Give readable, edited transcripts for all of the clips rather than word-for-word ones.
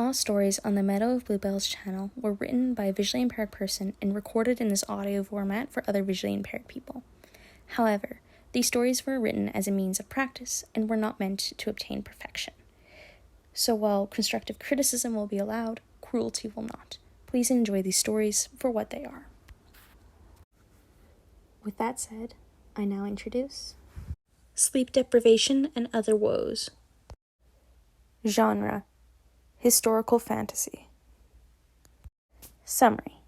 All stories on the Meadow of Bluebells channel were written by a visually impaired person and recorded in this audio format for other visually impaired people. However, these stories were written as a means of practice and were not meant to obtain perfection. So while constructive criticism will be allowed, cruelty will not. Please enjoy these stories for what they are. With that said, I now introduce Sleep-Deprivation and Other Woes. Genre: historical fantasy. Summary: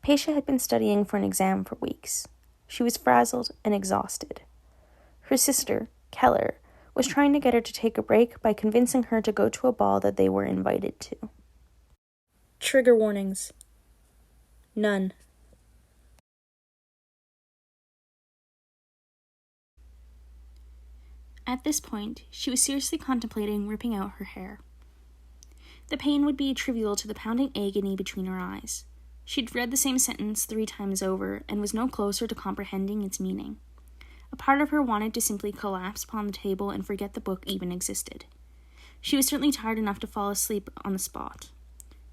Patia had been studying for an exam for weeks. She was frazzled and exhausted. Her sister, Keller, was trying to get her to take a break by convincing her to go to a ball that they were invited to. Trigger warnings. None. At this point, she was seriously contemplating ripping out her hair. The pain would be trivial to the pounding agony between her eyes. She'd read the same sentence 3 times over and was no closer to comprehending its meaning. A part of her wanted to simply collapse upon the table and forget the book even existed. She was certainly tired enough to fall asleep on the spot.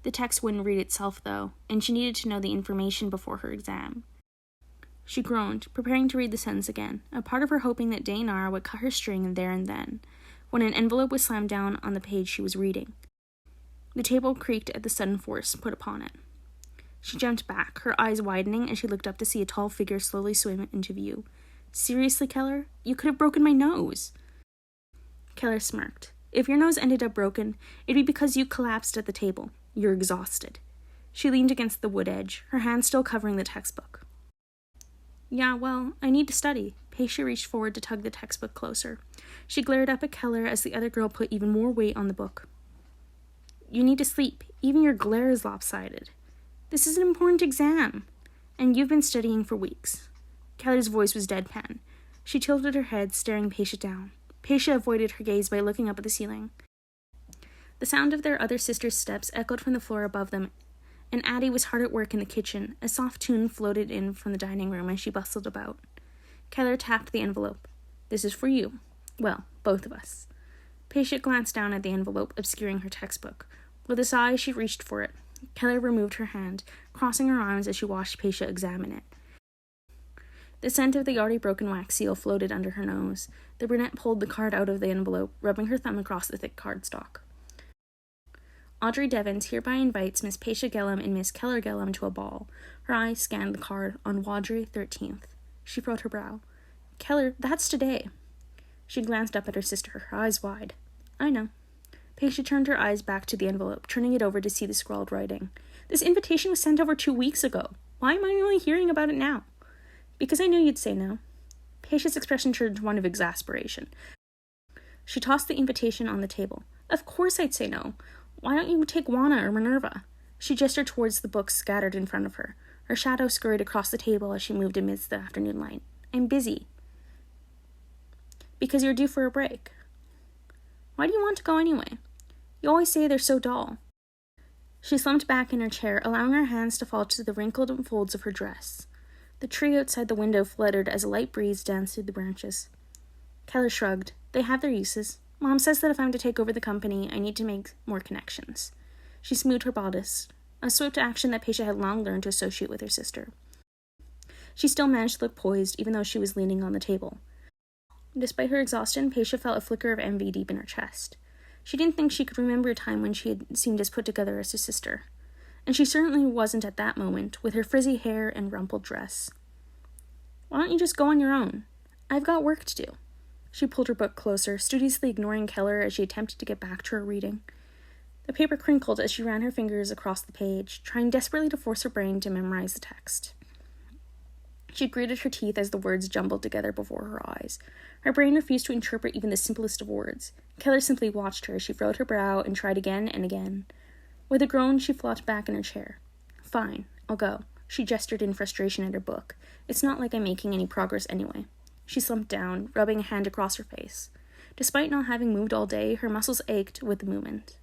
The text wouldn't read itself, though, and she needed to know the information before her exam. She groaned, preparing to read the sentence again, a part of her hoping that Dainara would cut her string there and then, when an envelope was slammed down on the page she was reading. The table creaked at the sudden force put upon it. She jumped back, her eyes widening as she looked up to see a tall figure slowly swim into view. "Seriously, Keller? You could have broken my nose." Keller smirked. "If your nose ended up broken, it'd be because you collapsed at the table. You're exhausted." She leaned against the wood edge, her hand still covering the textbook. "Yeah, well, I need to study." Patia reached forward to tug the textbook closer. She glared up at Keller as the other girl put even more weight on the book. "You need to sleep. Even your glare is lopsided. This is an important exam, and you've been studying for weeks." Keller's voice was deadpan. She tilted her head, staring Patia down. Patia avoided her gaze by looking up at the ceiling. The sound of their other sister's steps echoed from the floor above them, and Addie was hard at work in the kitchen. A soft tune floated in from the dining room as she bustled about. Keller tapped the envelope. "This is for you. Well, both of us." Patia glanced down at the envelope, obscuring her textbook. With a sigh, she reached for it. Keller removed her hand, crossing her arms as she watched Patia examine it. The scent of the already broken wax seal floated under her nose. The brunette pulled the card out of the envelope, rubbing her thumb across the thick cardstock. "Audrey Devens hereby invites Miss Patia Gellum and Miss Keller Gellum to a ball." Her eyes scanned the card on Wadry 13th. She furrowed her brow. "Keller, that's today." She glanced up at her sister, her eyes wide. "I know." Patia turned her eyes back to the envelope, turning it over to see the scrawled writing. "This invitation was sent over 2 weeks ago. Why am I only hearing about it now?" "Because I knew you'd say no." Patia's expression turned one of exasperation. She tossed the invitation on the table. "Of course I'd say no. Why don't you take Juana or Minerva?" She gestured towards the books scattered in front of her. Her shadow scurried across the table as she moved amidst the afternoon light. "I'm busy." "Because you're due for a break." "Why do you want to go anyway? You always say they're so dull." She slumped back in her chair, allowing her hands to fall to the wrinkled folds of her dress. The tree outside the window fluttered as a light breeze danced through the branches. Keller shrugged. "They have their uses. Mom says that if I'm to take over the company, I need to make more connections." She smoothed her bodice, a swift action that Patia had long learned to associate with her sister. She still managed to look poised, even though she was leaning on the table. Despite her exhaustion, Patia felt a flicker of envy deep in her chest. She didn't think she could remember a time when she had seemed as put together as her sister. And she certainly wasn't at that moment, with her frizzy hair and rumpled dress. "Why don't you just go on your own? I've got work to do." She pulled her book closer, studiously ignoring Keller as she attempted to get back to her reading. The paper crinkled as she ran her fingers across the page, trying desperately to force her brain to memorize the text. She gritted her teeth as the words jumbled together before her eyes. Her brain refused to interpret even the simplest of words. Keller simply watched her as she furrowed her brow and tried again and again. With a groan, she flopped back in her chair. "Fine, I'll go." She gestured in frustration at her book. "It's not like I'm making any progress anyway." She slumped down, rubbing a hand across her face. Despite not having moved all day, her muscles ached with the movement.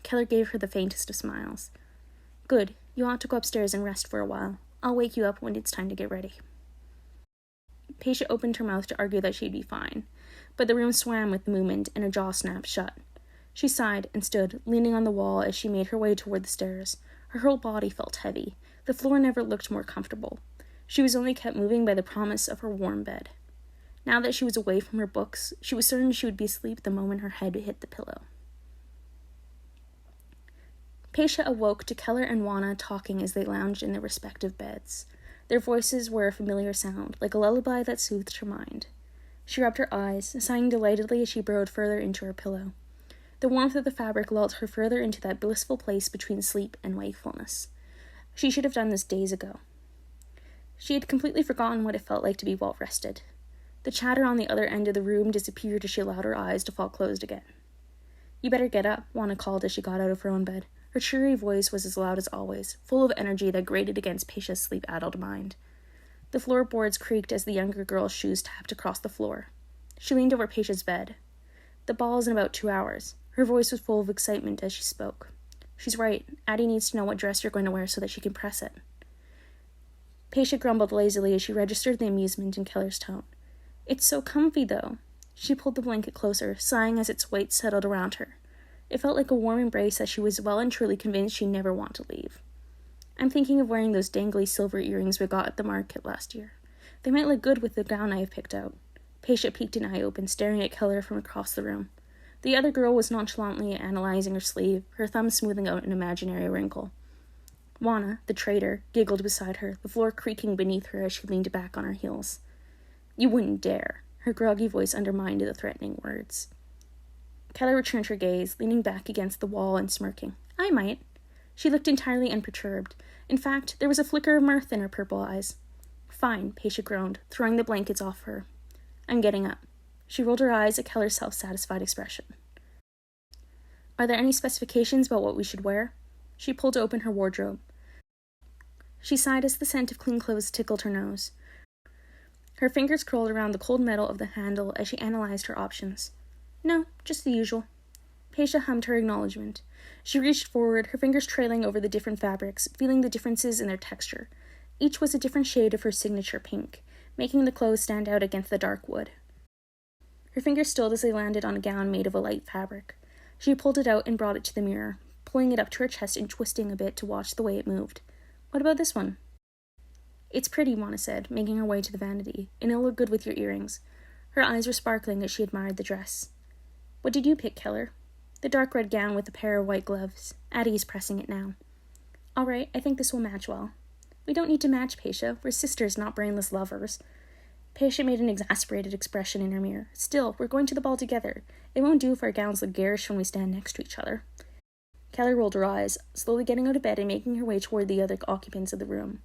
Keller gave her the faintest of smiles. "Good. You ought to go upstairs and rest for a while. I'll wake you up when it's time to get ready." Patia opened her mouth to argue that she'd be fine, but the room swam with the movement and her jaw snapped shut. She sighed and stood, leaning on the wall as she made her way toward the stairs. Her whole body felt heavy. The floor never looked more comfortable. She was only kept moving by the promise of her warm bed. Now that she was away from her books, she was certain she would be asleep the moment her head hit the pillow. Patia awoke to Keller and Juana talking as they lounged in their respective beds. Their voices were a familiar sound, like a lullaby that soothed her mind. She rubbed her eyes, sighing delightedly as she burrowed further into her pillow. The warmth of the fabric lulled her further into that blissful place between sleep and wakefulness. She should have done this days ago. She had completely forgotten what it felt like to be well-rested. The chatter on the other end of the room disappeared as she allowed her eyes to fall closed again. "You better get up," Juana called as she got out of her own bed. Her cheery voice was as loud as always, full of energy that grated against Patia's sleep-addled mind. The floorboards creaked as the younger girl's shoes tapped across the floor. She leaned over Patia's bed. "The ball is in about 2 hours." Her voice was full of excitement as she spoke. "She's right. Addie needs to know what dress you're going to wear so that she can press it." Patia grumbled lazily as she registered the amusement in Keller's tone. "It's so comfy, though." She pulled the blanket closer, sighing as its weight settled around her. It felt like a warm embrace that she was well and truly convinced she'd never want to leave. "I'm thinking of wearing those dangly silver earrings we got at the market last year. They might look good with the gown I have picked out." Patia peeked an eye open, staring at Keller from across the room. The other girl was nonchalantly analyzing her sleeve, her thumb smoothing out an imaginary wrinkle. Juana, the traitor, giggled beside her, the floor creaking beneath her as she leaned back on her heels. "You wouldn't dare." Her groggy voice undermined the threatening words. Keller returned her gaze, leaning back against the wall and smirking. "I might." She looked entirely unperturbed. In fact, there was a flicker of mirth in her purple eyes. "Fine," Patia groaned, throwing the blankets off her. "I'm getting up." She rolled her eyes at Keller's self-satisfied expression. "Are there any specifications about what we should wear?" She pulled open her wardrobe. She sighed as the scent of clean clothes tickled her nose. Her fingers curled around the cold metal of the handle as she analyzed her options. "No, just the usual." Patia hummed her acknowledgement. She reached forward, her fingers trailing over the different fabrics, feeling the differences in their texture. Each was a different shade of her signature pink, making the clothes stand out against the dark wood. Her fingers stilled as they landed on a gown made of a light fabric. She pulled it out and brought it to the mirror, pulling it up to her chest and twisting a bit to watch the way it moved. "What about this one?" "It's pretty," Juana said, making her way to the vanity, "and it'll look good with your earrings." Her eyes were sparkling as she admired the dress. "What did you pick, Keller?" "The dark red gown with a pair of white gloves. Addie's pressing it now." "All right, I think this will match well." "We don't need to match, Patia. We're sisters, not brainless lovers." Patia made an exasperated expression in her mirror. "Still, we're going to the ball together. It won't do if our gowns look garish when we stand next to each other." Keller rolled her eyes, slowly getting out of bed and making her way toward the other occupants of the room.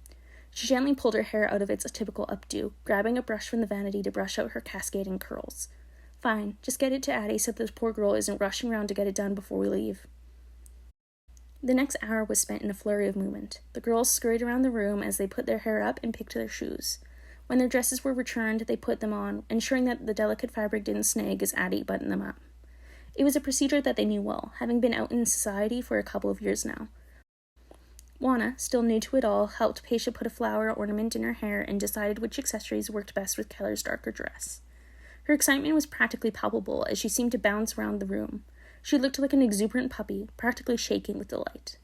She gently pulled her hair out of its typical updo, grabbing a brush from the vanity to brush out her cascading curls. "Fine, just get it to Addie so this poor girl isn't rushing around to get it done before we leave." The next hour was spent in a flurry of movement. The girls scurried around the room as they put their hair up and picked their shoes. When their dresses were returned, they put them on, ensuring that the delicate fabric didn't snag as Addie buttoned them up. It was a procedure that they knew well, having been out in society for a couple of years now. Juana, still new to it all, helped Patia put a flower ornament in her hair and decided which accessories worked best with Keller's darker dress. Her excitement was practically palpable as she seemed to bounce around the room. She looked like an exuberant puppy, practically shaking with delight.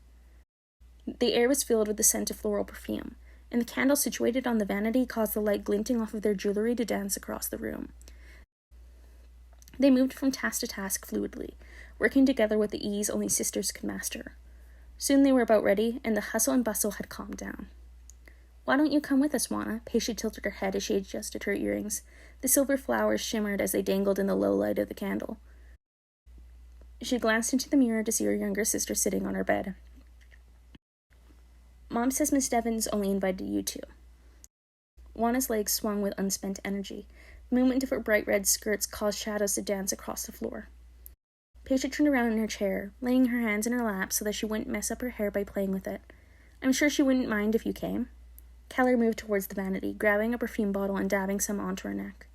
The air was filled with the scent of floral perfume, and the candle situated on the vanity caused the light glinting off of their jewelry to dance across the room. They moved from task to task fluidly, working together with the ease only sisters could master. Soon they were about ready, and the hustle and bustle had calmed down. "Why don't you come with us, Juana?" Patia tilted her head as she adjusted her earrings. The silver flowers shimmered as they dangled in the low light of the candle. She glanced into the mirror to see her younger sister sitting on her bed. "Mom says Miss Devons only invited you two." Juana's legs swung with unspent energy. The movement of her bright red skirts caused shadows to dance across the floor. Patia turned around in her chair, laying her hands in her lap so that she wouldn't mess up her hair by playing with it. "I'm sure she wouldn't mind if you came." Keller moved towards the vanity, grabbing a perfume bottle and dabbing some onto her neck.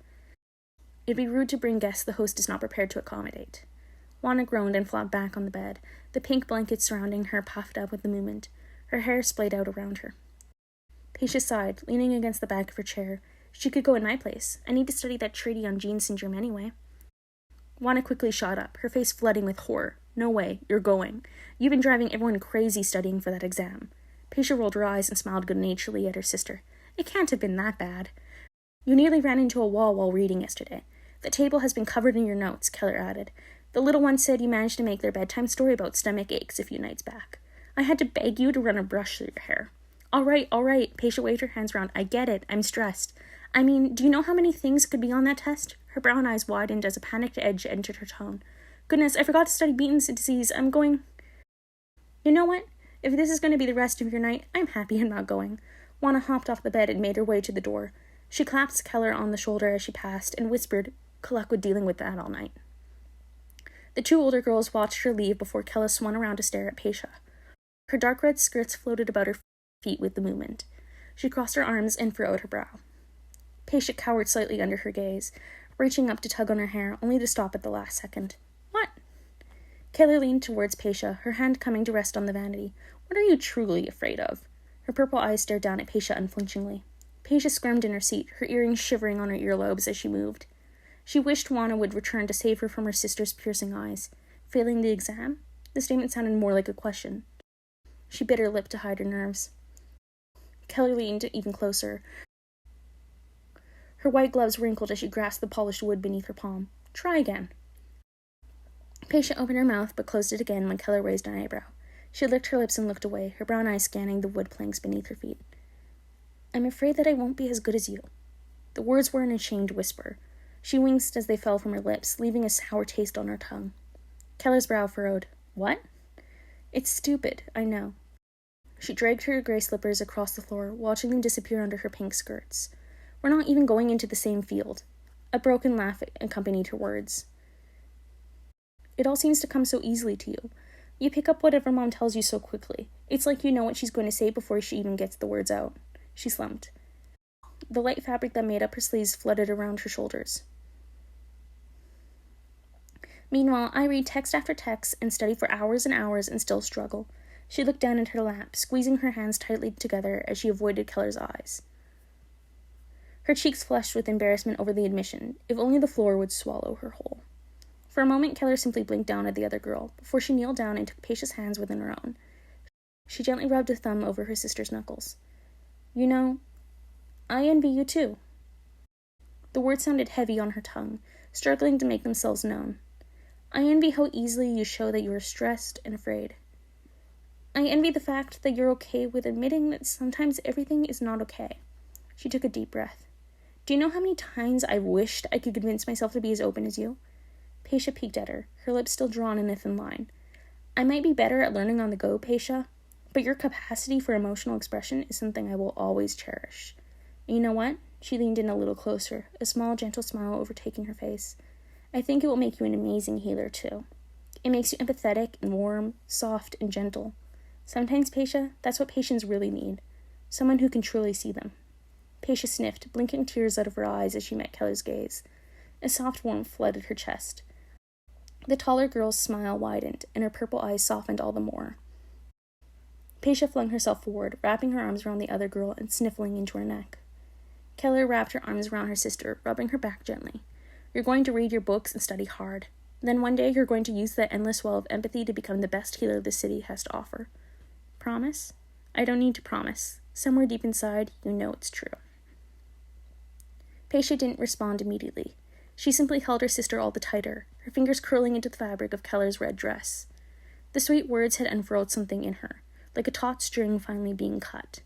"It'd be rude to bring guests the host is not prepared to accommodate." Juana groaned and flopped back on the bed, the pink blanket surrounding her puffed up with the movement. Her hair splayed out around her. Patia sighed, leaning against the back of her chair. "She could go in my place. I need to study that treaty on gene syndrome anyway." Juana quickly shot up, her face flooding with horror. No way. You're going. You've been driving everyone crazy studying for that exam. Patia rolled her eyes and smiled good-naturedly at her sister. It can't have been that bad. You nearly ran into a wall while reading yesterday. The table has been covered in your notes, Keller added. The little one said you managed to make their bedtime story about stomach aches a few nights back. I had to beg you to run a brush through your hair. All right. Patia waved her hands around. I get it. I'm stressed. I mean, do you know how many things could be on that test? Her brown eyes widened as a panicked edge entered her tone. Goodness, I forgot to study Beaton's disease. I'm going... You know what? If this is going to be the rest of your night, I'm happy I'm not going. Juana hopped off the bed and made her way to the door. She clapped Keller on the shoulder as she passed and whispered, good luck with dealing with that all night. The two older girls watched her leave before Keller swung around to stare at Patia. Her dark red skirts floated about her feet with the movement. She crossed her arms and furrowed her brow. Patia cowered slightly under her gaze, reaching up to tug on her hair, only to stop at the last second. What? Keller leaned towards Patia, her hand coming to rest on the vanity. What are you truly afraid of? Her purple eyes stared down at Patia unflinchingly. Patia squirmed in her seat, her earrings shivering on her earlobes as she moved. She wished Juana would return to save her from her sister's piercing eyes. Failing the exam? The statement sounded more like a question. She bit her lip to hide her nerves. Keller leaned even closer. Her white gloves wrinkled as she grasped the polished wood beneath her palm. Try again. Patia opened her mouth, but closed it again when Keller raised an eyebrow. She licked her lips and looked away, her brown eyes scanning the wood planks beneath her feet. I'm afraid that I won't be as good as you. The words were an ashamed whisper. She winced as they fell from her lips, leaving a sour taste on her tongue. Keller's brow furrowed. What? It's stupid, I know. She dragged her gray slippers across the floor, watching them disappear under her pink skirts. We're not even going into the same field. A broken laugh accompanied her words. It all seems to come so easily to you. You pick up whatever Mom tells you so quickly. It's like you know what she's going to say before she even gets the words out. She slumped. The light fabric that made up her sleeves flooded around her shoulders. Meanwhile, I read text after text and study for hours and hours and still struggle. She looked down at her lap, squeezing her hands tightly together as she avoided Keller's eyes. Her cheeks flushed with embarrassment over the admission. If only the floor would swallow her whole. For a moment, Keller simply blinked down at the other girl, before she kneeled down and took Patia's hands within her own. She gently rubbed a thumb over her sister's knuckles. You know, I envy you too. The words sounded heavy on her tongue, struggling to make themselves known. I envy how easily you show that you are stressed and afraid. I envy the fact that you're okay with admitting that sometimes everything is not okay. She took a deep breath. Do you know how many times I've wished I could convince myself to be as open as you? Patia peeked at her, her lips still drawn in a thin line. I might be better at learning on the go, Patia, but your capacity for emotional expression is something I will always cherish. And you know what? She leaned in a little closer, a small, gentle smile overtaking her face. I think it will make you an amazing healer, too. It makes you empathetic and warm, soft and gentle. Sometimes, Patia, that's what patients really need. Someone who can truly see them. Patia sniffed, blinking tears out of her eyes as she met Keller's gaze. A soft warmth flooded her chest. The taller girl's smile widened, and her purple eyes softened all the more. Patia flung herself forward, wrapping her arms around the other girl and sniffling into her neck. Keller wrapped her arms around her sister, rubbing her back gently. You're going to read your books and study hard. Then one day you're going to use that endless well of empathy to become the best healer the city has to offer. Promise? I don't need to promise. Somewhere deep inside, you know it's true. Patia didn't respond immediately. She simply held her sister all the tighter, her fingers curling into the fabric of Keller's red dress. The sweet words had unfurled something in her, like a taut string finally being cut.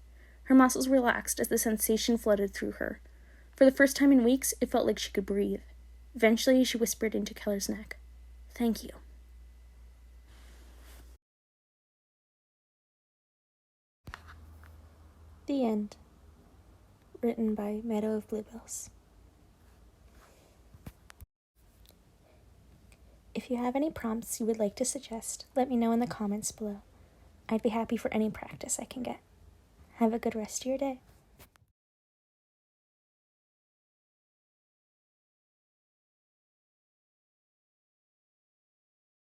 Her muscles relaxed as the sensation flooded through her. For the first time in weeks, it felt like she could breathe. Eventually, she whispered into Keller's neck, "Thank you." The end. Written by MeadowofBluebells. If you have any prompts you would like to suggest, let me know in the comments below. I'd be happy for any practice I can get. Have a good rest of your day.